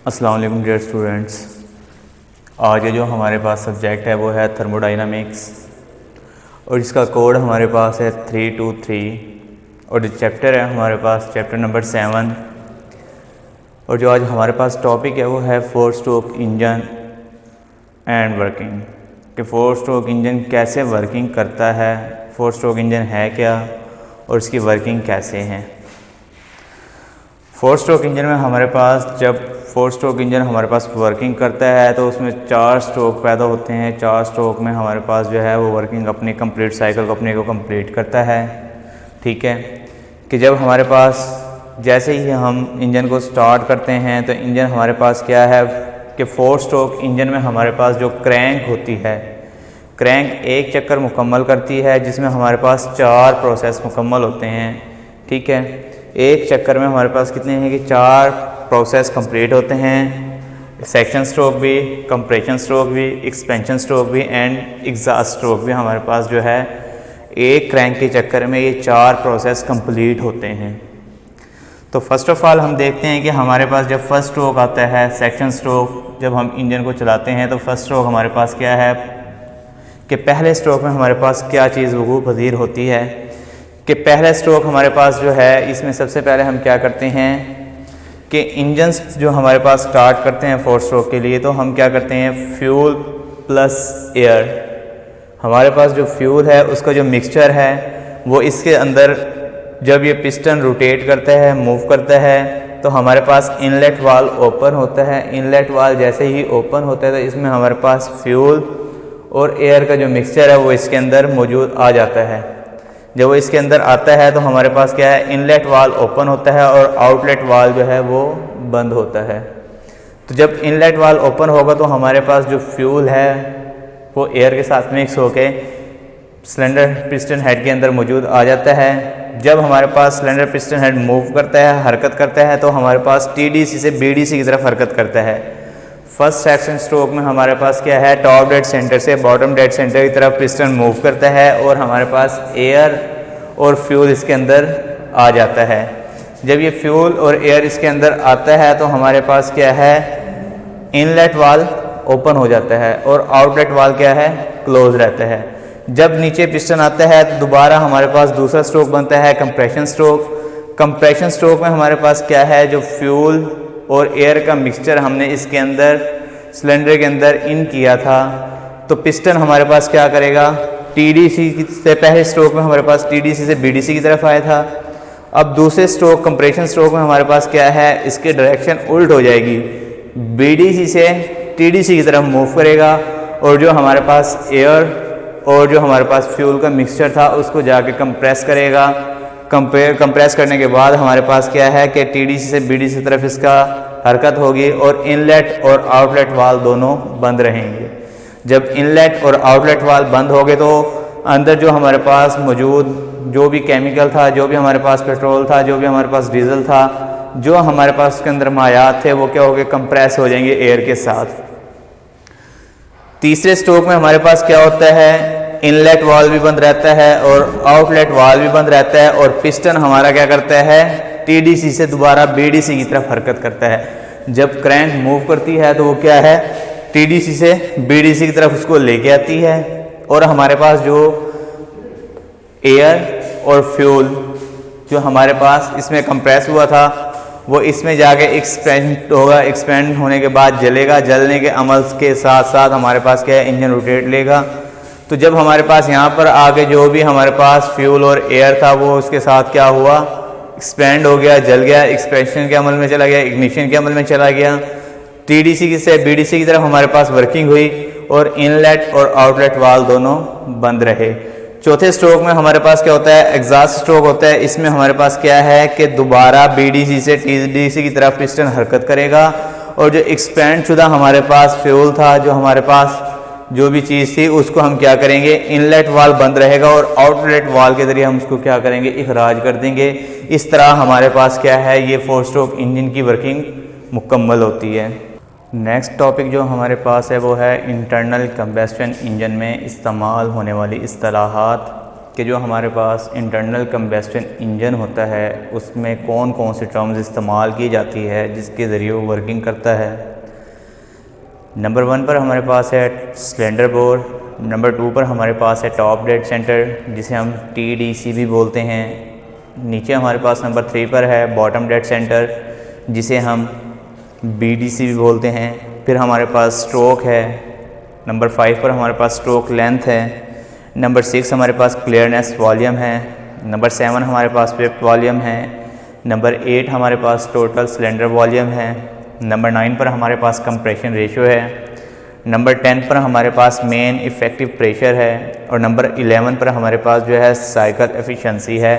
अस्सलाम वालेकुम dear students. आज जो हमारे पास सब्जेक्ट है वो है थर्मोडाइनामिक्स और इसका कोड हमारे पास है 323 और जो चैप्टर है हमारे पास चैप्टर नंबर 7 और जो आज हमारे पास टॉपिक है वो है 4 स्ट्रोक इंजन एंड वर्किंग कि 4 स्ट्रोक इंजन कैसे वर्किंग करता है, 4 स्ट्रोक इंजन है क्या और इसकी वर्किंग कैसे है। 4 स्ट्रोक इंजन में हमारे पास जब 4 स्ट्रोक इंजन हमारे पास वर्किंग करता है तो उसमें 4 स्ट्रोक पैदा होते हैं। 4 स्ट्रोक में हमारे पास जो है वो वर्किंग अपने कंप्लीट साइकिल को अपने को कंप्लीट करता है। ठीक है कि जब हमारे पास जैसे ही हम इंजन को स्टार्ट करते हैं तो इंजन हमारे पास क्या है कि 4 स्ट्रोक इंजन में हमारे पास जो क्रैंक होती है, क्रैंक एक चक्कर मुकम्मल करती है जिसमें हमारे पास 4 प्रोसेस मुकम्मल होते हैं। ठीक है, एक चक्कर में हमारे पास कितने हैं कि 4 प्रोसेस कंप्लीट होते हैं। सेक्शन स्ट्रोक भी, कंप्रेशन स्ट्रोक भी, एक्सपेंशन स्ट्रोक भी एंड एग्जॉस्ट स्ट्रोक भी हमारे पास जो है एक क्रैंक के चक्कर में ये 4 प्रोसेस कंप्लीट होते हैं। तो फर्स्ट ऑफ ऑल हम देखते हैं कि हमारे पास जब फर्स्ट स्ट्रोक आता है, सेक्शन स्ट्रोक, जब हम इंजन को चलाते हैं तो फर्स्ट स्ट्रोक हमारे पास क्या है कि पहले स्ट्रोक में हमारे पास क्या चीज़ वक़ू पज़ीर होती है कि पहला स्ट्रोक हमारे पास जो है इसमें सबसे पहले हम क्या करते हैं कि इंजन्स जो हमारे पास स्टार्ट करते हैं 4 स्ट्रोक के लिए तो हम क्या करते हैं फ्यूल प्लस एयर। हमारे पास जो फ्यूल है उसका जो मिक्सचर है वो इसके अंदर जब ये पिस्टन रोटेट करता है, मूव करता है तो हमारे पास इनलेट वाल ओपन होता है। इनलेट वाल जैसे ही ओपन होता है तो इसमें हमारे पास फ्यूल और एयर का जो मिक्सचर है वो इसके अंदर मौजूद आ जाता है। जब वो इसके अंदर आता है तो हमारे पास क्या है, इनलेट वाल ओपन होता है और आउटलेट वाल जो है वो बंद होता है। तो जब इनलेट वाल ओपन होगा तो हमारे पास जो फ्यूल है वो एयर के साथ मिक्स होके सिलेंडर पिस्टन हेड के अंदर मौजूद आ जाता है। जब हमारे पास सिलेंडर पिस्टन हेड मूव करता है, हरकत करता है तो हमारे पास टीडीसी से बीडीसी की तरफ हरकत करता है। फर्स्ट सेक्शन स्ट्रोक में हमारे पास क्या है, टॉप डेड सेंटर से बॉटम डेड सेंटर की तरफ पिस्टन मूव करता है और हमारे पास एयर और फ्यूल इसके अंदर आ जाता है। जब ये फ्यूल और एयर इसके अंदर आता है तो हमारे पास क्या है, इनलेट वाल ओपन हो जाता है और आउटलेट वाल क्या है, क्लोज रहता है। जब नीचे पिस्टन आता है तो दोबारा हमारे पास दूसरा स्ट्रोक बनता है कंप्रेशन स्ट्रोक। कंप्रेशन स्ट्रोक में हमारे पास क्या है, जो फ्यूल और एयर का मिक्सचर हमने इसके अंदर सिलेंडर के अंदर इन किया था तो पिस्टन हमारे पास क्या करेगा, टीडीसी से पहले स्ट्रोक में हमारे पास टीडीसी से बीडीसी की तरफ आया था। अब दूसरे स्ट्रोक कंप्रेशन स्ट्रोक में हमारे पास क्या है, इसके डायरेक्शन उल्ट हो जाएगी, बीडीसी से टीडीसी की तरफ मूव करेगा और जो हमारे पास एयर और जो हमारे पास फ्यूल का मिक्सचर था उसको जाके कंप्रेस करेगा। कंप्रेस करने के बाद हमारे पास क्या है कि टीडीसी से बीडीसी की तरफ इसका हरकत होगी और इनलेट और आउटलेट वाल दोनों बंद रहेंगे। जब इनलेट और आउटलेट वाल बंद हो गए तो अंदर जो हमारे पास मौजूद जो भी केमिकल था, जो भी हमारे पास पेट्रोल था, जो भी हमारे पास डीजल था, जो हमारे पास उसके अंदर मायात थे वो क्या हो गए, कंप्रेस हो जाएंगे एयर के साथ। तीसरे स्ट्रोक में हमारे पास क्या होता है, इनलेट वाल भी बंद रहता है और आउटलेट वाल भी बंद रहता है और पिस्टन हमारा क्या करता है, टीडीसी से दोबारा बीडीसी की तरफ हरकत करता है। जब क्रैंक मूव करती है तो वो क्या है, टीडीसी से बीडीसी की तरफ उसको लेके आती है और हमारे पास जो एयर और फ्यूल जो हमारे पास इसमें कंप्रेस हुआ था वो इसमें जाके एक्सपेंड होगा। एक्सपेंड होने के बाद जलेगा, जलने के अमल के साथ साथ हमारे पास क्या है, इंजन रोटेट लेगा। तो जब हमारे पास यहाँ पर आगे जो भी हमारे पास फ्यूल और एयर था वो उसके साथ क्या हुआ, एक्सपेंड हो गया, जल गया, एक्सपेंशन के अमल में चला गया, इग्निशन के अमल में चला गया। टीडीसी से बीडीसी की तरफ हमारे पास वर्किंग हुई और इनलेट और आउटलेट वाल दोनों बंद रहे। चौथे स्ट्रोक में हमारे पास क्या होता है, एग्जॉस्ट स्ट्रोक होता है। इसमें हमारे पास क्या है कि दोबारा बीडीसी से टीडीसी की तरफ पिस्टन हरकत करेगा और जो एक्सपेंड शुदा हमारे पास फ्यूल था, जो हमारे पास जो भी चीज़ थी उसको हम क्या करेंगे, इनलेट वाल बंद रहेगा और आउटलेट वाल के ज़रिए हम उसको क्या करेंगे, इखराज कर देंगे। इस तरह हमारे पास क्या है, ये 4 स्ट्रोक इंजन की वर्किंग मुकम्मल होती है। नेक्स्ट टॉपिक जो हमारे पास है वो है इंटरनल कंबस्शन इंजन में इस्तेमाल होने वाली इस्तिलाहात कि जो हमारे पास इंटरनल कंबस्टन इंजन होता है उसमें कौन कौन सी टर्म्स इस्तेमाल की जाती है जिसके ज़रिए वो वर्किंग करता है। नंबर 1 पर हमारे पास है सिलेंडर बोर, नंबर 2 पर हमारे पास है टॉप डेड सेंटर जिसे हम TDC भी बोलते हैं। नीचे हमारे पास नंबर 3 पर है बॉटम डेड सेंटर जिसे हम BDC भी बोलते हैं। फिर हमारे पास स्ट्रोक है, नंबर 5 पर हमारे पास स्ट्रोक लेंथ है, नंबर 6 हमारे पास क्लियरनेस वॉल्यूम है, नंबर 7 हमारे पास वेप्ट वॉल्यूम है, नंबर 8 हमारे पास टोटल सिलेंडर वॉल्यूम है, नंबर 9 पर हमारे पास कंप्रेशन रेशियो है, नंबर 10 पर हमारे पास मेन इफ़ेक्टिव प्रेशर है और नंबर 11 पर हमारे पास जो है साइकिल एफिशिएंसी है।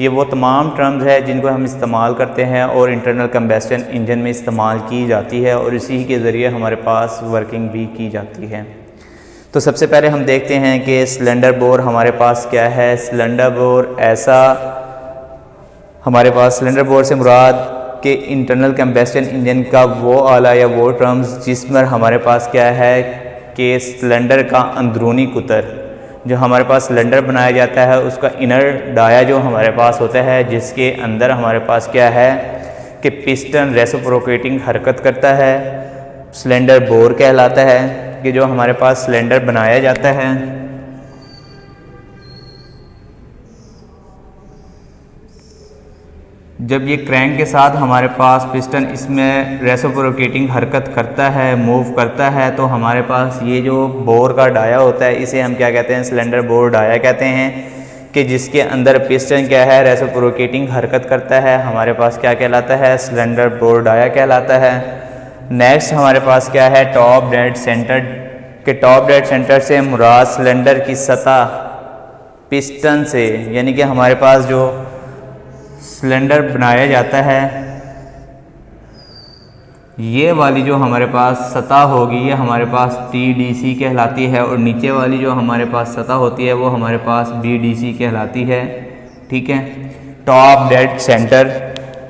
ये वो तमाम टर्म्स है जिनको हम इस्तेमाल करते हैं और इंटरनल कंबस्टन इंजन में इस्तेमाल की जाती है और इसी के ज़रिए हमारे पास वर्किंग भी की जाती है। तो सबसे पहले हम देखते हैं कि सिलेंडर बोर हमारे पास क्या है। सिलेंडर बोर ऐसा हमारे पास सिलेंडर बोर से मुराद कि इंटरनल कंबस्टन इंजन का वो आला या वो टर्म्स जिसमें हमारे पास क्या है कि सिलेंडर का अंदरूनी कुतर जो हमारे पास सिलेंडर बनाया जाता है उसका इनर डाया जो हमारे पास होता है जिसके अंदर हमारे पास क्या है कि पिस्टन रेसिप्रोकेटिंग हरकत करता है, सिलेंडर बोर कहलाता है कि जो हमारे पास सिलेंडर बनाया जाता है जब ये क्रैंक के साथ हमारे पास पिस्टन इसमें रेसिप्रोकेटिंग हरकत करता है, मूव करता है, तो हमारे पास ये जो बोर का डाया होता है इसे हम क्या कहते हैं, सिलेंडर बोर डाया कहते हैं कि जिसके अंदर पिस्टन क्या है रेसिप्रोकेटिंग हरकत करता है, हमारे पास क्या कहलाता है, सिलेंडर बोर डाया कहलाता है। नेक्स्ट हमारे पास क्या है, टॉप डेड सेंटर के टॉप डेड सेंटर से मुराद सिलेंडर की सतह पिस्टन से, यानी कि हमारे पास जो सिलेंडर बनाया जाता है ये वाली जो हमारे पास सतह होगी ये हमारे पास TDC कहलाती है और नीचे वाली जो हमारे पास सतह होती है वो हमारे पास BDC कहलाती है। ठीक है, टॉप डेड सेंटर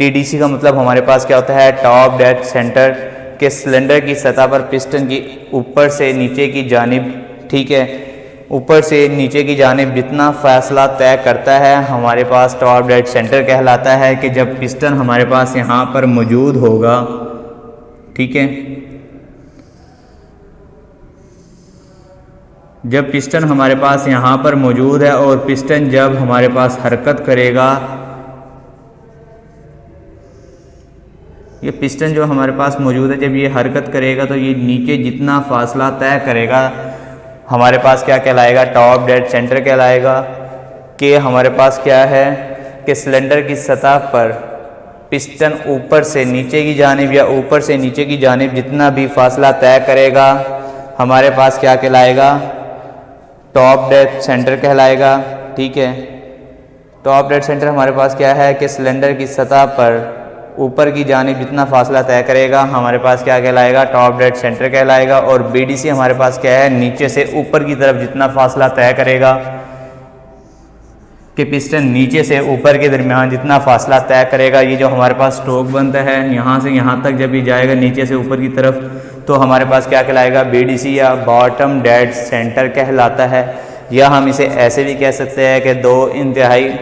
TDC का मतलब हमारे पास क्या होता है, टॉप डेड सेंटर के सिलेंडर की सतह पर पिस्टन की ऊपर से नीचे की जानिब, ठीक है, ऊपर से नीचे की जानिब जितना फ़ासला तय करता है हमारे पास टॉप डेड सेंटर कहलाता है कि जब पिस्टन हमारे पास यहाँ पर मौजूद होगा, ठीक है, जब पिस्टन हमारे पास यहाँ पर मौजूद है और पिस्टन जब हमारे पास हरकत करेगा, ये पिस्टन जो हमारे पास मौजूद है जब ये हरकत करेगा तो ये नीचे जितना फ़ासला तय करेगा हमारे पास क्या कहलाएगा, टॉप डेड सेंटर कहलाएगा। कि हमारे पास क्या है कि सिलेंडर की सतह पर पिस्टन ऊपर से नीचे की जानिब या ऊपर से नीचे की जानिब जितना भी फासला तय करेगा हमारे पास क्या कहलाएगा, टॉप डेड सेंटर कहलाएगा। ठीक है, टॉप डेड सेंटर हमारे पास क्या है कि सिलेंडर की सतह पर ऊपर की जानिब जितना फासला तय करेगा हमारे पास क्या कहलाएगा, टॉप डेड सेंटर कहलाएगा। और BDC हमारे पास क्या है, नीचे से ऊपर की तरफ जितना फासला तय करेगा कि पिस्टन नीचे से ऊपर के दरमियान जितना फासला तय करेगा, ये जो हमारे पास स्ट्रोक बनता है यहाँ से यहाँ तक जब ये जाएगा नीचे से ऊपर की तरफ तो हमारे पास क्या कहलाएगा, BDC या बॉटम डेड सेंटर कहलाता है। या हम इसे ऐसे भी कह सकते हैं कि दो इंतहाई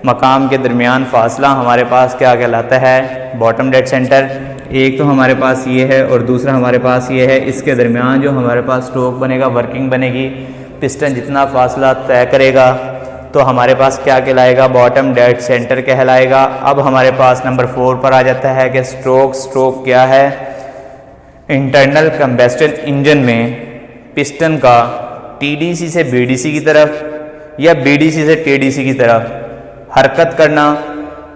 मकाम के दरमियान फासला हमारे पास क्या कहलाता है, बॉटम डेड सेंटर। एक तो हमारे पास ये है और दूसरा हमारे पास ये है, इसके दरमियान जो हमारे पास स्ट्रोक बनेगा, वर्किंग बनेगी, पिस्टन जितना फासला तय करेगा तो हमारे पास क्या कहलाएगा, बॉटम डेड सेंटर कहलाएगा। अब हमारे पास नंबर 4 पर आ जाता है कि स्ट्रोक क्या है। इंटरनल कंबस्टन इंजन में पिस्टन का TDC से BDC की तरफ या BDC से TDC की तरफ हरकत करना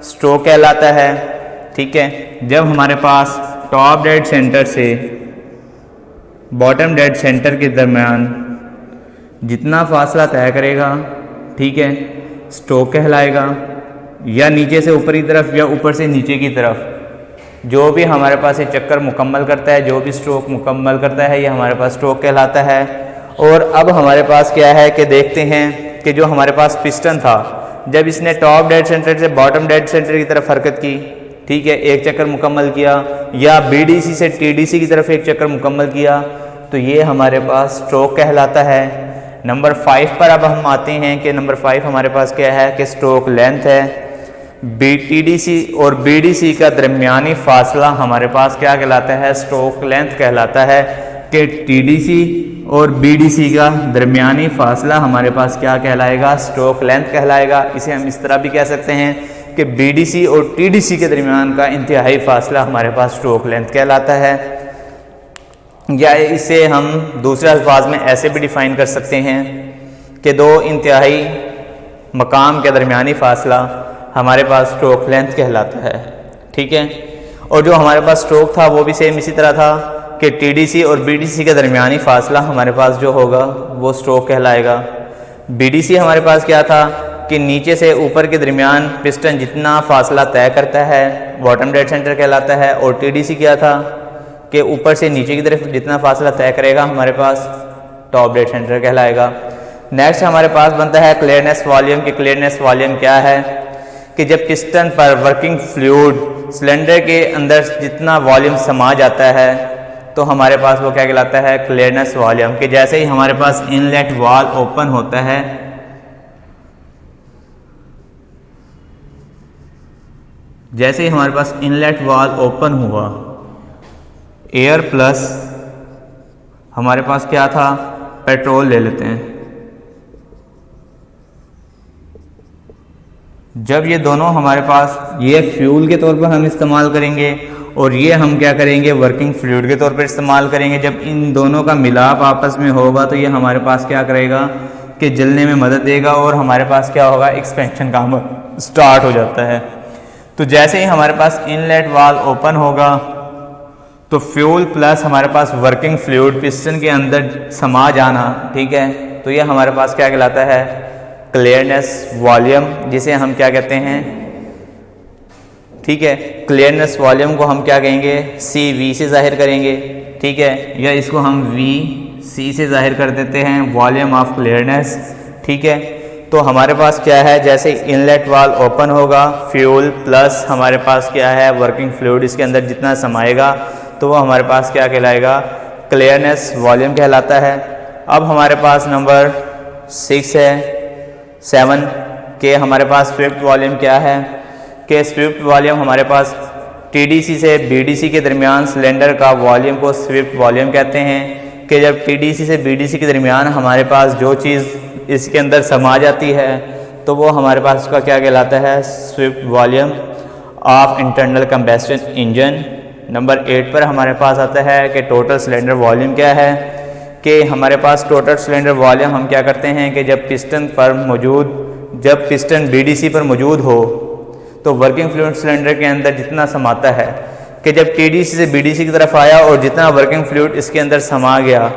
स्ट्रोक कहलाता है। ठीक है, जब हमारे पास टॉप डेड सेंटर से बॉटम डेड सेंटर के दरमियान जितना फासला तय करेगा, ठीक है, स्ट्रोक कहलाएगा। या नीचे से ऊपर की तरफ या ऊपर से नीचे की तरफ जो भी हमारे पास ये चक्कर मुकम्मल करता है, जो भी स्ट्रोक मुकम्मल करता है, ये हमारे पास स्ट्रोक कहलाता है। और अब हमारे पास क्या है कि देखते हैं कि जो हमारे पास पिस्टन था जब इसने टॉप डेड सेंटर से बॉटम डेड सेंटर की तरफ हरकत की, ठीक है, एक चक्कर मुकम्मल किया, या BDC से TDC की तरफ एक चक्कर मुकम्मल किया, तो ये हमारे पास स्ट्रोक कहलाता है। नंबर 5 पर अब हम आते हैं कि नंबर 5 हमारे पास क्या है कि स्ट्रोक लेंथ है। BTDC और BDC का दरमियानी फासला हमारे पास क्या कहलाता है, स्ट्रोक लेंथ कहलाता है। कि TDC और BDC का दरमियानी फासला हमारे पास क्या कहलाएगा, स्ट्रोक लेंथ कहलाएगा। इसे हम इस तरह भी कह सकते हैं कि BDC और TDC के दरमियान का इंतहाई फासला हमारे पास स्ट्रोक लेंथ कहलाता है। या इसे हम दूसरे अल्फाज में ऐसे भी डिफ़ाइन कर सकते हैं कि दो इंतहाई मकाम के दरमियानी फासला हमारे पास स्ट्रोक लेंथ कहलाता है। ठीक है, और जो हमारे पास स्ट्रोक था वो भी सेम इसी तरह था कि TDC और BDC के दरमियानी फासला हमारे पास जो होगा वो स्ट्रोक कहलाएगा। BDC हमारे पास क्या था कि नीचे से ऊपर के दरमियान पिस्टन जितना फासला तय करता है बॉटम डेड सेंटर कहलाता है, और TDC क्या था कि ऊपर से नीचे की तरफ जितना फासला तय करेगा हमारे पास टॉप डेड सेंटर कहलाएगा। नेक्स्ट हमारे पास बनता है क्लियरनेस वॉल्यूम। कि क्लियरनेस वॉल्यूम क्या है कि जब पिस्टन पर वर्किंग फ्लूइड सिलेंडर के अंदर जितना वॉल्यूम समा जाता है तो हमारे पास वो क्या कहलाता है, क्लियरनेस वॉल्यूम। कि जैसे ही हमारे पास इनलेट वाल ओपन होता है, जैसे ही हमारे पास इनलेट वाल ओपन हुआ, एयर प्लस हमारे पास क्या था, पेट्रोल ले लेते हैं। जब ये दोनों हमारे पास, ये फ्यूल के तौर पर हम इस्तेमाल करेंगे और ये हम क्या करेंगे, वर्किंग फ्लूइड के तौर पर इस्तेमाल करेंगे। जब इन दोनों का मिलाप आपस में होगा तो ये हमारे पास क्या करेगा कि जलने में मदद देगा और हमारे पास क्या होगा, एक्सपेंशन का स्टार्ट हो जाता है। तो जैसे ही हमारे पास इनलेट वाल ओपन होगा तो फ्यूल प्लस हमारे पास वर्किंग फ्लूइड पिस्टन के अंदर समा जाना, ठीक है, तो ये हमारे पास क्या कहलाता है, क्लियरनेस वॉल्यूम, जिसे हम क्या कहते हैं, ठीक है, क्लियरनेस वॉल्यूम को हम क्या कहेंगे, CV से जाहिर करेंगे। ठीक है, या इसको हम VC से जाहिर कर देते हैं, वॉल्यूम ऑफ क्लियरनेस। ठीक है, तो हमारे पास क्या है, जैसे इनलेट वाल ओपन होगा, फ्यूल प्लस हमारे पास क्या है, वर्किंग फ्लूइड इसके अंदर जितना समाएगा तो वो हमारे पास क्या कहलाएगा, क्लियरनेस वॉल्यूम कहलाता है। अब हमारे पास नंबर 6 है, 7 के हमारे पास स्विफ्ट वॉल्यूम क्या है कि स्विफ्ट वॉल्यूम हमारे पास TDC से BDC के दरमियान सिलेंडर का वॉल्यूम को स्विफ्ट वॉल्यूम कहते हैं। कि जब TDC से BDC के दरमियान हमारे पास जो चीज़ इसके अंदर समा जाती है तो वो हमारे पास उसका क्या कहलाता है, Swift volume of internal combustion engine. Number 8 पर हमारे पास आता है कि टोटल सिलेंडर वॉल्यूम क्या है। कि हमारे पास टोटल सिलेंडर वॉल्यूम हम क्या करते हैं कि जब पिस्टन BDC पर मौजूद हो तो वर्किंग फ्लूइड सिलेंडर के अंदर जितना समाता है, कि जब TDC से BDC की तरफ आया और जितना वर्किंग फ्लूइड इसके अंदर समा गया,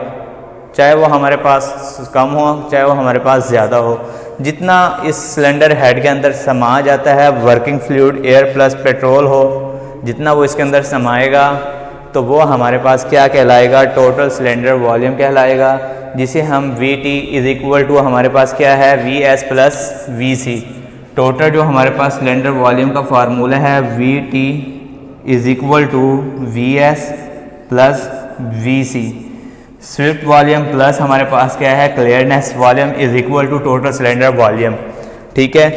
चाहे वो हमारे पास कम हो चाहे वो हमारे पास ज़्यादा हो, जितना इस सिलेंडर हेड के अंदर समा जाता है working fluid air plus petrol हो, जितना वो इसके अंदर समाएगा तो वो हमारे पास क्या कहलाएगा, टोटल सिलेंडर वॉल्यूम कहलाएगा। जिसे हम VT इज इक्वल टू हमारे पास क्या है, VS प्लस VC। टोटल जो हमारे पास सिलेंडर वॉल्यूम का फार्मूला है VT is equal to VS plus VC। Swept volume plus हमारे पास क्या है, clearance volume is equal to total cylinder volume. ठीक है,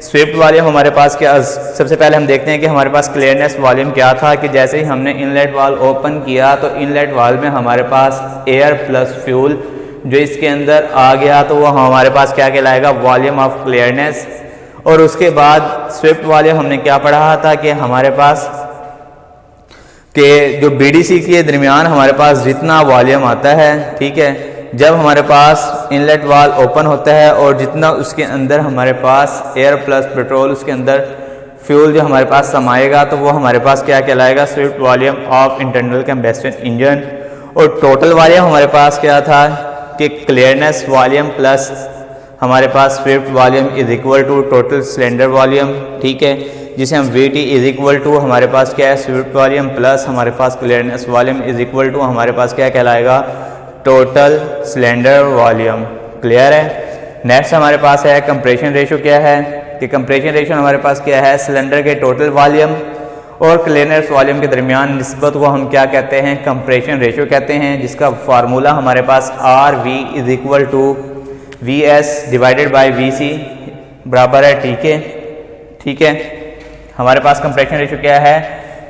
स्विफ्ट वॉल्यूम हमारे पास क्या, सबसे पहले हम देखते हैं कि हमारे पास क्लियरनेस वॉल्यूम क्या था। कि जैसे ही हमने इनलेट वाल ओपन किया तो इनलेट वाल में हमारे पास एयर प्लस फ्यूल जो इसके अंदर आ गया तो वो हमारे पास क्या कहलाएगा, वॉल्यूम ऑफ क्लियरनेस। और उसके बाद स्विफ्ट वॉल्यूम हमने क्या पढ़ा था कि हमारे पास कि जो BDC के दरमियान हमारे जितना जितना वॉल्यूम आता है, ठीक है, जब हमारे पास इनलेट वाल ओपन होता है और जितना उसके अंदर हमारे पास एयर प्लस पेट्रोल उसके अंदर फ्यूल जो हमारे पास समाएगा तो वो हमारे पास क्या कहलाएगा, swept volume of internal combustion engine. और टोटल वॉल्यूम हमारे पास क्या था कि क्लियरनेस वॉल्यूम प्लस हमारे पास swept volume is equal to total cylinder volume. ठीक है, जिसे हम VT इज इक्वल टू हमारे पास क्या है, स्विफ्ट वॉल्यूम प्लस हमारे पास clearance volume is equal to हमारे पास क्या कहलाएगा, टोटल सिलेंडर वॉल्यूम। क्लियर है। नेक्स्ट हमारे पास है कंप्रेशन रेशो क्या है। कि कंप्रेशन रेशो हमारे पास क्या है, सिलेंडर के टोटल वॉल्यूम और क्लियरनेस वॉल्यूम के दरमियान निस्बत को हम क्या कहते हैं, कंप्रेशन रेशो कहते हैं, जिसका फार्मूला हमारे पास RV is equal to VS divided by VC बराबर है TK। ठीक है, हमारे पास कंप्रेशन रेशो क्या है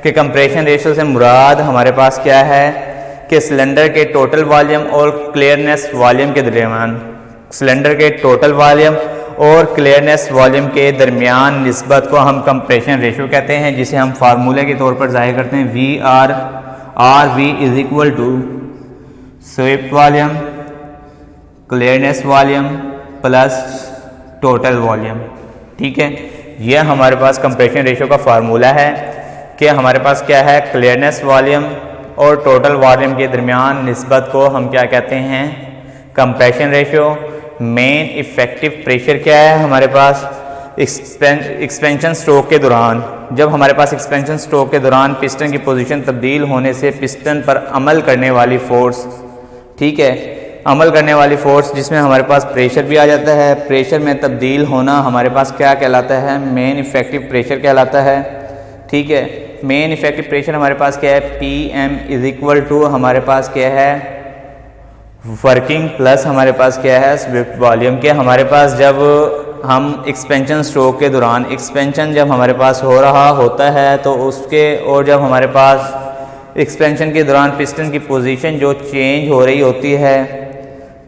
कि कंप्रेशन रेशो से मुराद हमारे पास क्या है कि सिलेंडर के टोटल वॉल्यूम और क्लियरनेस वॉल्यूम के दरमियान, सिलेंडर के टोटल वॉल्यूम और क्लियरनेस वॉल्यूम के दरमियान निस्बत को हम कंप्रेशन रेशो कहते हैं, जिसे हम फार्मूले के तौर पर ज़ाहिर करते हैं RV is equal to swept volume, clearance volume plus total volume. ठीक है, यह हमारे पास कंप्रेशन रेशो का फार्मूला है कि हमारे पास क्या है, क्लियरनेस वॉल्यूम और टोटल वॉल्यूम के दरमियान निस्बत को हम क्या कहते हैं, compression ratio. Mean effective pressure क्या है हमारे पास, एक्सपेंशन स्ट्रोक के दौरान, जब हमारे पास एक्सपेंशन स्ट्रोक के दौरान पिस्टन की पोजीशन तब्दील होने से पिस्टन पर अमल करने वाली फोर्स, ठीक है, अमल करने वाली फोर्स जिसमें हमारे पास प्रेशर भी आ जाता है, प्रेशर में तब्दील होना हमारे पास क्या कहलाता है, मेन इफेक्टिव प्रेशर कहलाता है। ठीक है, मेन इफेक्टिव प्रेशर हमारे पास क्या है, PM इज इक्वल टू हमारे पास क्या है, वर्किंग प्लस हमारे पास क्या है, स्वीप वॉल्यूम के। हमारे पास जब हम एक्सपेंशन स्ट्रोक के दौरान, एक्सपेंशन जब हमारे पास हो रहा होता है तो उसके, और जब हमारे पास एक्सपेंशन के दौरान पिस्टन की पोजीशन जो चेंज हो रही होती है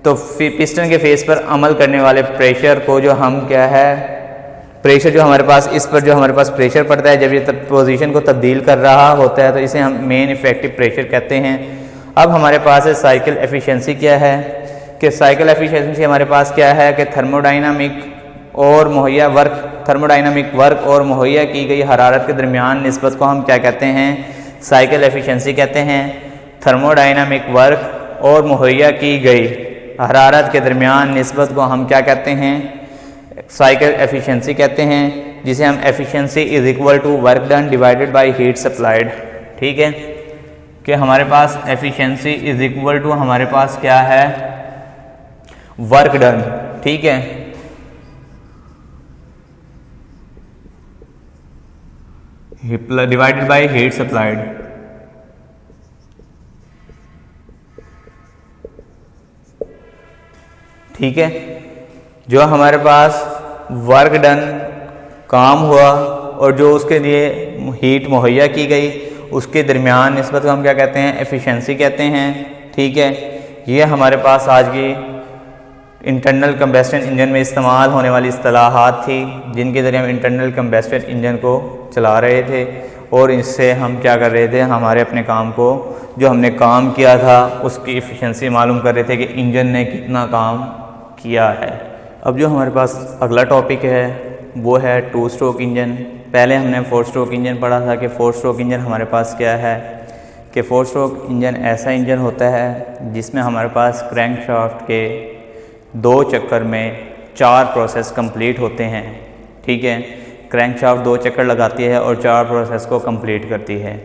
तो पिस्टन के फेस पर अमल करने वाले प्रेशर को जो हम क्या है, प्रेशर जो हमारे पास, इस पर जो हमारे पास प्रेशर पड़ता है जब ये पोजीशन को तब्दील कर रहा होता है तो इसे हम मेन इफेक्टिव प्रेशर कहते हैं। अब हमारे पास है साइकिल एफिशिएंसी क्या है, कि साइकिल एफिशिएंसी हमारे पास क्या है कि थर्मोडाइनामिक और मुहैया वर्क, थर्मोडाइनामिक वर्क और मुहैया की गई हरारत के दरमियान निस्बत को हम क्या कहते हैं, साइकिल एफिशिएंसी कहते हैं। थर्मोडाइनामिक वर्क और मुहैया की गई हरारत के दरमियान निस्बत को हम क्या कहते हैं, साइकिल एफिशिएंसी कहते हैं, जिसे हम efficiency is equal to work done divided by heat supplied. ठीक है, कि हमारे पास एफिशिएंसी इज इक्वल टू हमारे पास क्या है, वर्क डन। ठीक है, डिवाइडेड बाय हीट सप्लाइड। ठीक है, जो हमारे पास वर्क डन, काम हुआ और जो उसके लिए हीट मुहैया की गई उसके दरमियान निस्बत को हम क्या कहते हैं, एफिशिएंसी कहते हैं। ठीक है, ये हमारे पास आज की इंटरनल कंबस्टन इंजन में इस्तेमाल होने वाली इस्तिलाहात थी, जिनके ज़रिए हम इंटरनल कंबस्टन इंजन को चला रहे थे और इससे हम क्या कर रहे थे, हमारे अपने काम को, जो हमने काम किया था उसकी एफिशिएंसी मालूम कर रहे थे कि इंजन ने कितना काम किया है। अब जो हमारे पास अगला टॉपिक है वो है 2 स्ट्रोक इंजन। पहले हमने 4 स्ट्रोक इंजन पढ़ा था कि 4 स्ट्रोक इंजन हमारे पास क्या है, कि 4 स्ट्रोक इंजन ऐसा इंजन होता है जिसमें हमारे पास क्रैंकशाफ्ट के 2 चक्कर में 4 प्रोसेस कंप्लीट होते हैं। ठीक है, क्रैंकशाफ्ट 2 चक्कर लगाती है और 4 प्रोसेस को कंप्लीट करती है,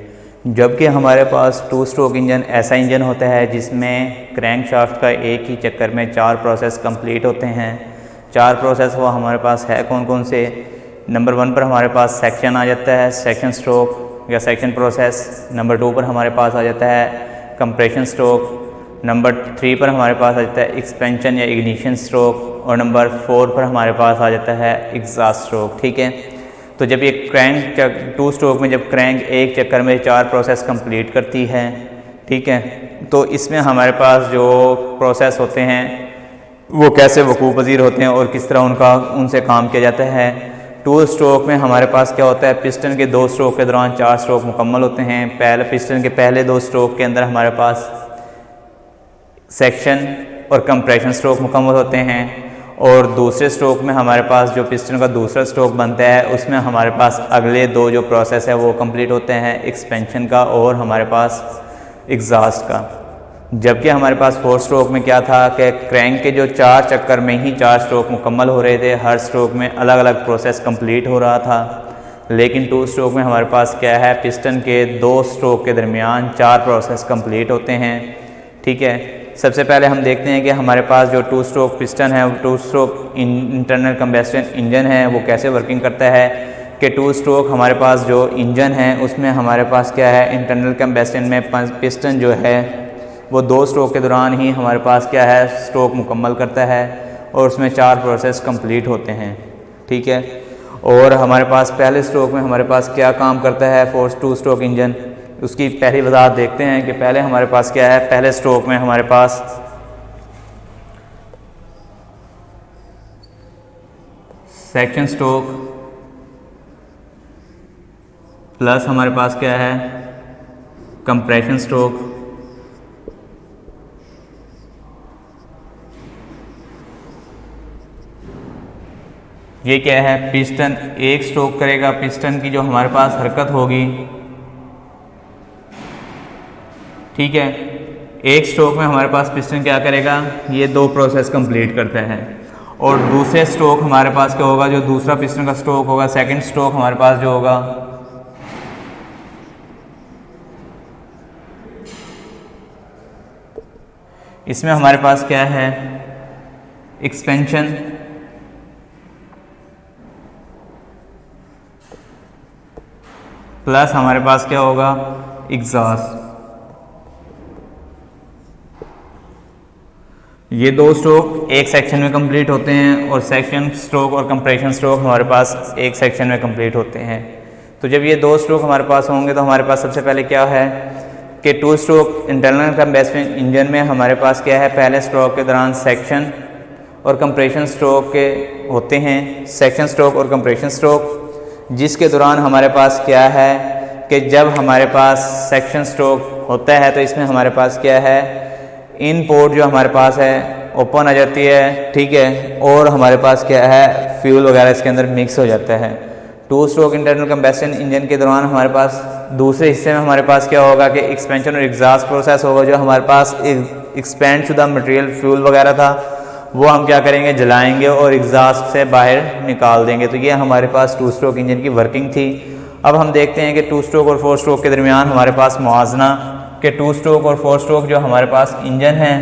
जबकि हमारे पास 2 स्ट्रोक इंजन ऐसा इंजन होता है जिसमें क्रैंकशाफ्ट का एक ही चक्कर में 4 प्रोसेस कंप्लीट होते हैं। 4 प्रोसेस वो हमारे पास है कौन कौन से, नंबर 1 पर हमारे पास सेक्शन आ जाता है, सेक्शन स्ट्रोक या सेक्शन प्रोसेस। नंबर 2 पर हमारे पास आ जाता है कंप्रेशन स्ट्रोक। नंबर 3 पर हमारे पास आ जाता है एक्सपेंशन या इग्निशन स्ट्रोक और नंबर 4 पर हमारे पास आ जाता है एग्जॉस्ट स्ट्रोक। ठीक है, तो जब ये क्रैंक 2 स्ट्रोक में जब क्रैंक एक चक्कर में 4 प्रोसेस कंप्लीट करती है, ठीक है, तो इसमें हमारे पास जो प्रोसेस होते हैं वो कैसे वकूफ़ पज़ीर होते हैं और किस तरह उनसे काम किया जाता है। 2 स्ट्रोक में हमारे पास क्या होता है, पिस्टन के 2 स्ट्रोक के दौरान 4 स्ट्रोक मुकम्मल होते हैं। पहले पिस्टन के पहले 2 स्ट्रोक के अंदर हमारे पास सेक्शन और कंप्रेशन स्ट्रोक मुकम्मल होते हैं और दूसरे स्ट्रोक में हमारे पास जो पिस्टन का दूसरा स्ट्रोक बनता है उसमें हमारे पास अगले 2 जो प्रोसेस है वो कंप्लीट होते हैं, एक्सपेंशन का और हमारे पास एग्जॉस्ट का। जबकि हमारे पास 4 स्ट्रोक में क्या था कि क्रैंक के जो 4 चक्कर में ही 4 स्ट्रोक मुकम्मल हो रहे थे, हर स्ट्रोक में अलग अलग प्रोसेस कंप्लीट हो रहा था। लेकिन 2 स्ट्रोक में हमारे पास क्या है, पिस्टन के 2 स्ट्रोक के दरमियान 4 प्रोसेस कंप्लीट होते हैं। ठीक है, सबसे पहले हम देखते हैं कि हमारे पास जो 2 स्ट्रोक पिस्टन है, 2 स्ट्रोक इंटरनल कंबस्टन इंजन है, वो कैसे वर्किंग करता है। कि 2 स्ट्रोक हमारे पास जो इंजन है उसमें हमारे पास क्या है, इंटरनल कंबस्टन में पिस्टन जो है वो 2 स्ट्रोक के दौरान ही हमारे पास क्या है, स्ट्रोक मुकम्मल करता है और उसमें 4 प्रोसेस कंप्लीट होते हैं। ठीक है, और हमारे पास पहले स्ट्रोक में हमारे पास क्या काम करता है फोर्स 2 स्ट्रोक इंजन, उसकी पहली वजाहत देखते हैं कि पहले हमारे पास क्या है। पहले स्ट्रोक में हमारे पास सेक्शन स्ट्रोक प्लस हमारे पास क्या है कंप्रेशन स्ट्रोक, ये क्या है पिस्टन एक स्ट्रोक करेगा। पिस्टन की जो हमारे पास हरकत होगी, ठीक है, एक स्ट्रोक में हमारे पास पिस्टन क्या करेगा, ये 2 प्रोसेस कंप्लीट करता है। और दूसरे स्ट्रोक हमारे पास क्या होगा, जो दूसरा पिस्टन का स्ट्रोक होगा, सेकंड स्ट्रोक हमारे पास जो होगा इसमें हमारे पास क्या है एक्सपेंशन प्लस हमारे पास क्या होगा एग्जॉस्ट। ये 2 स्ट्रोक एक सेक्शन में कंप्लीट होते हैं और सेक्शन स्ट्रोक और कंप्रेशन स्ट्रोक हमारे पास एक सेक्शन में कंप्लीट होते हैं। तो जब ये 2 स्ट्रोक हमारे पास होंगे तो हमारे पास सबसे पहले क्या है कि 2 स्ट्रोक इंटरनल कंबशन इंजन में हमारे पास क्या है, पहले स्ट्रोक के दौरान सेक्शन और कंप्रेशन स्ट्रोक के होते हैं, सेक्शन स्ट्रोक और कंप्रेशन स्ट्रोक, जिसके दौरान हमारे पास क्या है कि जब हमारे पास सेक्शन स्ट्रोक होता है तो इसमें हमारे पास क्या है इन पोर्ट जो हमारे पास है ओपन आ जाती है, ठीक है, और हमारे पास क्या है फ्यूल वगैरह इसके अंदर मिक्स हो जाता है। 2 स्ट्रोक इंटरनल कंबशन इंजन के दौरान हमारे पास दूसरे हिस्से में हमारे पास क्या होगा कि एक्सपेंशन और एग्जॉस्ट प्रोसेस होगा। जो हमारे पास एक्सपेंड शुदा मटेरियल फ्यूल वगैरह था वो हम क्या करेंगे जलाएंगे और एग्जॉस्ट से बाहर निकाल देंगे। तो ये हमारे पास 2 स्ट्रोक इंजन की वर्किंग थी। अब हम देखते हैं कि 2 स्ट्रोक और 4 स्ट्रोक के दरमियान हमारे पास मुआवजना कि 2 स्ट्रोक और 4 स्ट्रोक जो हमारे पास इंजन हैं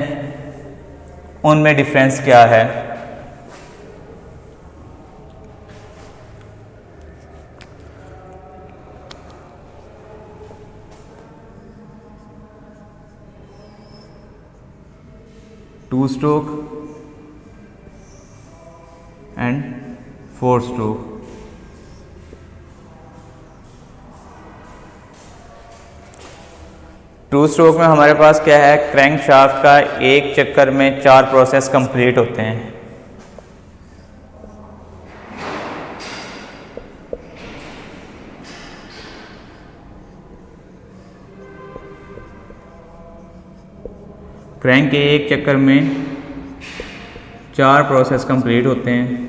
उनमें डिफरेंस क्या है। Two stroke and 4 stroke. Two stroke में हमारे पास क्या है क्रैंक शाफ्ट का एक चक्कर में 4 प्रोसेस कंप्लीट होते हैं। क्रैंक के एक चक्कर में 4 प्रोसेस कंप्लीट होते हैं।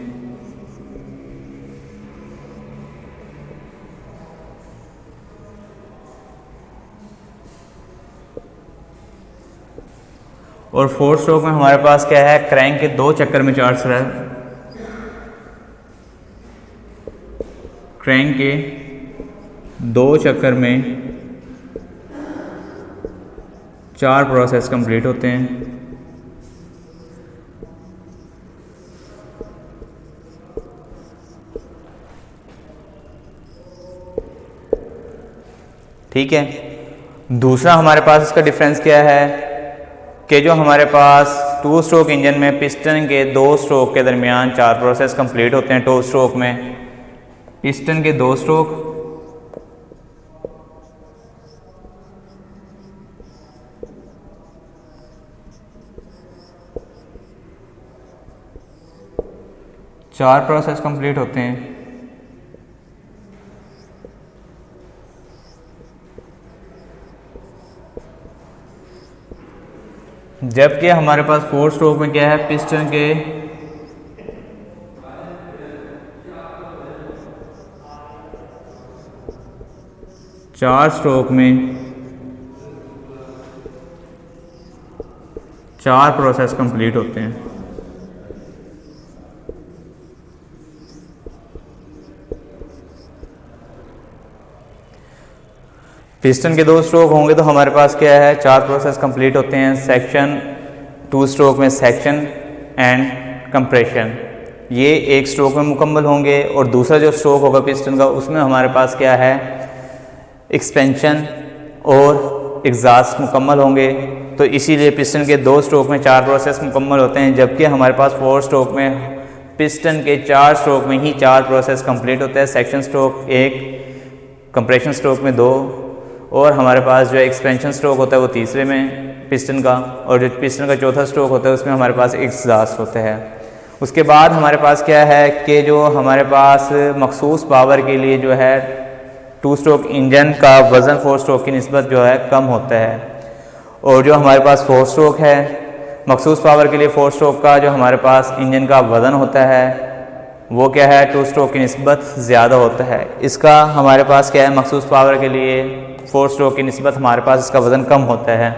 और 4 स्ट्रोक में हमारे पास क्या है क्रैंक के 2 चक्कर में 4 क्रैंक के 2 चक्कर में 4 प्रोसेस कंप्लीट होते हैं। ठीक है, दूसरा हमारे पास इसका डिफरेंस क्या है कि जो हमारे पास 2 स्ट्रोक इंजन में पिस्टन के 2 स्ट्रोक के दरमियान 4 प्रोसेस कंप्लीट होते हैं। 2 स्ट्रोक में पिस्टन के 2 स्ट्रोक चार प्रोसेस कंप्लीट होते हैं। जबकि हमारे पास 4 स्ट्रोक में क्या है पिस्टन के 4 स्ट्रोक में 4 प्रोसेस कंप्लीट होते हैं। पिस्टन के 2 स्ट्रोक होंगे तो हमारे पास क्या है 4 प्रोसेस कंप्लीट होते हैं। सेक्शन 2 स्ट्रोक में सेक्शन एंड कंप्रेशन ये एक स्ट्रोक में मुकम्मल होंगे और दूसरा जो स्ट्रोक होगा पिस्टन का उसमें हमारे पास क्या है एक्सपेंशन और एग्जॉस्ट मुकम्मल होंगे। तो इसीलिए पिस्टन के 2 स्ट्रोक में 4 प्रोसेस मुकम्मल होते हैं, जबकि हमारे पास 4 स्ट्रोक में पिस्टन के 4 स्ट्रोक में ही 4 प्रोसेस कंप्लीट होता है। सेक्शन स्ट्रोक 1, कंप्रेशन स्ट्रोक में 2 और हमारे पास जो एक्सपेंशन स्ट्रोक होता है वो तीसरे में पिस्टन का, और जो पिस्टन का चौथा स्ट्रोक होता है उसमें हमारे पास एग्जॉस्ट होता है। उसके बाद हमारे पास क्या है कि जो हमारे पास मखसूस पावर के लिए जो है 2 स्ट्रोक इंजन का वज़न 4 स्ट्रोक की निस्बत जो है कम होता है, और जो हमारे पास 4 स्ट्रोक है मखसूस पावर के लिए 4 स्ट्रोक का जो हमारे पास इंजन का वज़न होता है वो क्या है 2 स्ट्रोक की निस्बत ज़्यादा होता है। इसका हमारे पास क्या है मखसूस पावर के लिए 4 स्ट्रोक की निस्बत हमारे पास इसका वज़न कम होता है।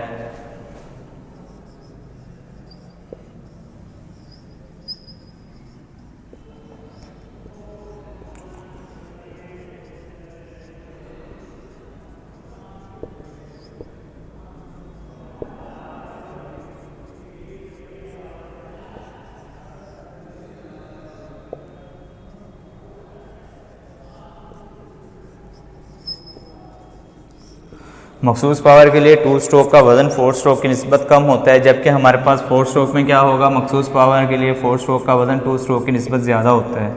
मखसूस पावर के लिए 2 स्ट्रोक का वज़न 4 स्ट्रोक की निस्बत कम होता है, जबकि हमारे पास 4 स्ट्रोक में क्या होगा मखसूस पावर के लिए 4 स्ट्रोक का वज़न 2 स्ट्रोक की निस्बत ज़्यादा होता है।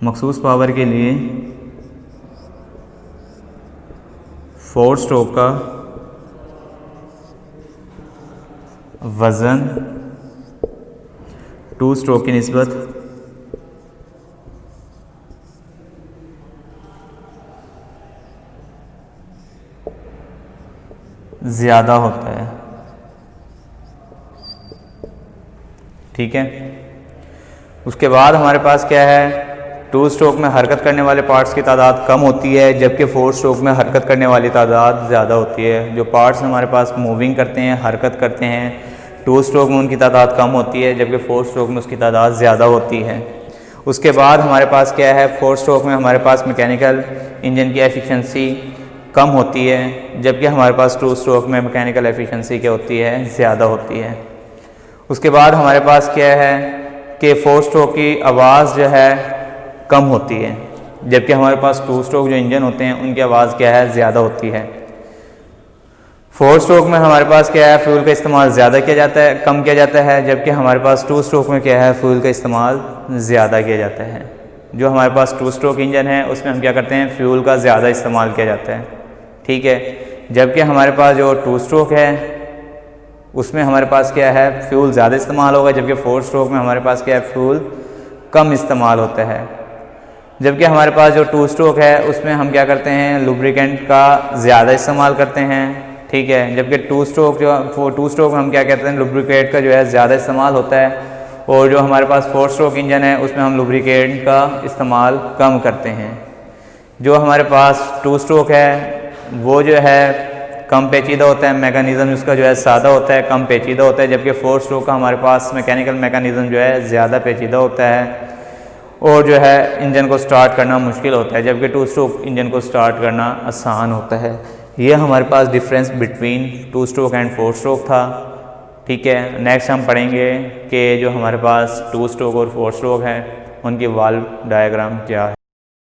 मखसूस पावर के लिए 4 स्ट्रोक का वज़न 2 स्ट्रोक की निस्बत ज़्यादा होता है। ठीक है, उसके बाद हमारे पास क्या है 2 स्ट्रोक में हरकत करने वाले पार्ट्स की तादाद कम होती है, जबकि 4 स्ट्रोक में हरकत करने वाली तादाद ज़्यादा होती है। जो पार्ट्स हमारे पास मूविंग करते हैं, हरकत करते हैं, 2 स्ट्रोक में उनकी तादाद कम होती है, जबकि 4 स्ट्रोक में उसकी तादाद ज़्यादा होती है। उसके बाद हमारे पास क्या है 4 स्ट्रोक में हमारे पास मैकेनिकल इंजन की एफिशिएंसी कम होती है, जबकि हमारे पास 2 स्ट्रोक में मैकेनिकल एफिशिएंसी क्या होती है ज़्यादा होती है। उसके बाद हमारे पास क्या है कि 4 स्ट्रोक की आवाज़ जो है कम होती है, जबकि हमारे पास 2 स्ट्रोक जो इंजन होते हैं उनकी आवाज़ क्या है ज़्यादा होती है। 4 स्ट्रोक में हमारे पास क्या है फ्यूल का इस्तेमाल ज़्यादा किया जाता है, कम किया जाता है, जबकि हमारे पास 2 स्ट्रोक में क्या है फ्यूल का इस्तेमाल ज़्यादा किया जाता है। जो हमारे पास 2 स्ट्रोक इंजन है उसमें हम क्या करते हैं फ्यूल का ज़्यादा इस्तेमाल किया जाता है। ठीक है, जबकि हमारे पास जो 2 स्ट्रोक है उसमें हमारे पास क्या है फ्यूल ज़्यादा इस्तेमाल होगा, जबकि 4 स्ट्रोक में हमारे पास क्या है फ्यूल कम इस्तेमाल होता है। जबकि हमारे पास जो 2 स्ट्रोक है उसमें हम क्या करते हैं लुब्रिकेंट का ज़्यादा इस्तेमाल करते हैं। ठीक है, जबकि 2 स्ट्रोक में हम क्या कहते हैं लुब्रिकेंट का जो है ज़्यादा इस्तेमाल होता है, और जो हमारे पास 4 स्ट्रोक इंजन है उसमें हम लुब्रिकेंट का इस्तेमाल कम करते हैं। जो हमारे पास 2 स्ट्रोक है वो जो है कम पेचीदा होता है, मैकेनिज़्म उसका जो है सादा होता है, कम पेचीदा होता है, जबकि 4 स्ट्रोक का हमारे पास मैकेनिकल मैकेनिज़्म जो है ज़्यादा पेचीदा होता है और जो है इंजन को स्टार्ट करना मुश्किल होता है, जबकि 2 स्ट्रोक इंजन को स्टार्ट करना आसान होता है। ये हमारे पास difference between 2 stroke and 4 stroke था। ठीक है, नेक्स्ट हम पढ़ेंगे कि जो हमारे पास 2 स्ट्रोक और 4 स्ट्रोक है उनकी वाल्व डायग्राम क्या है।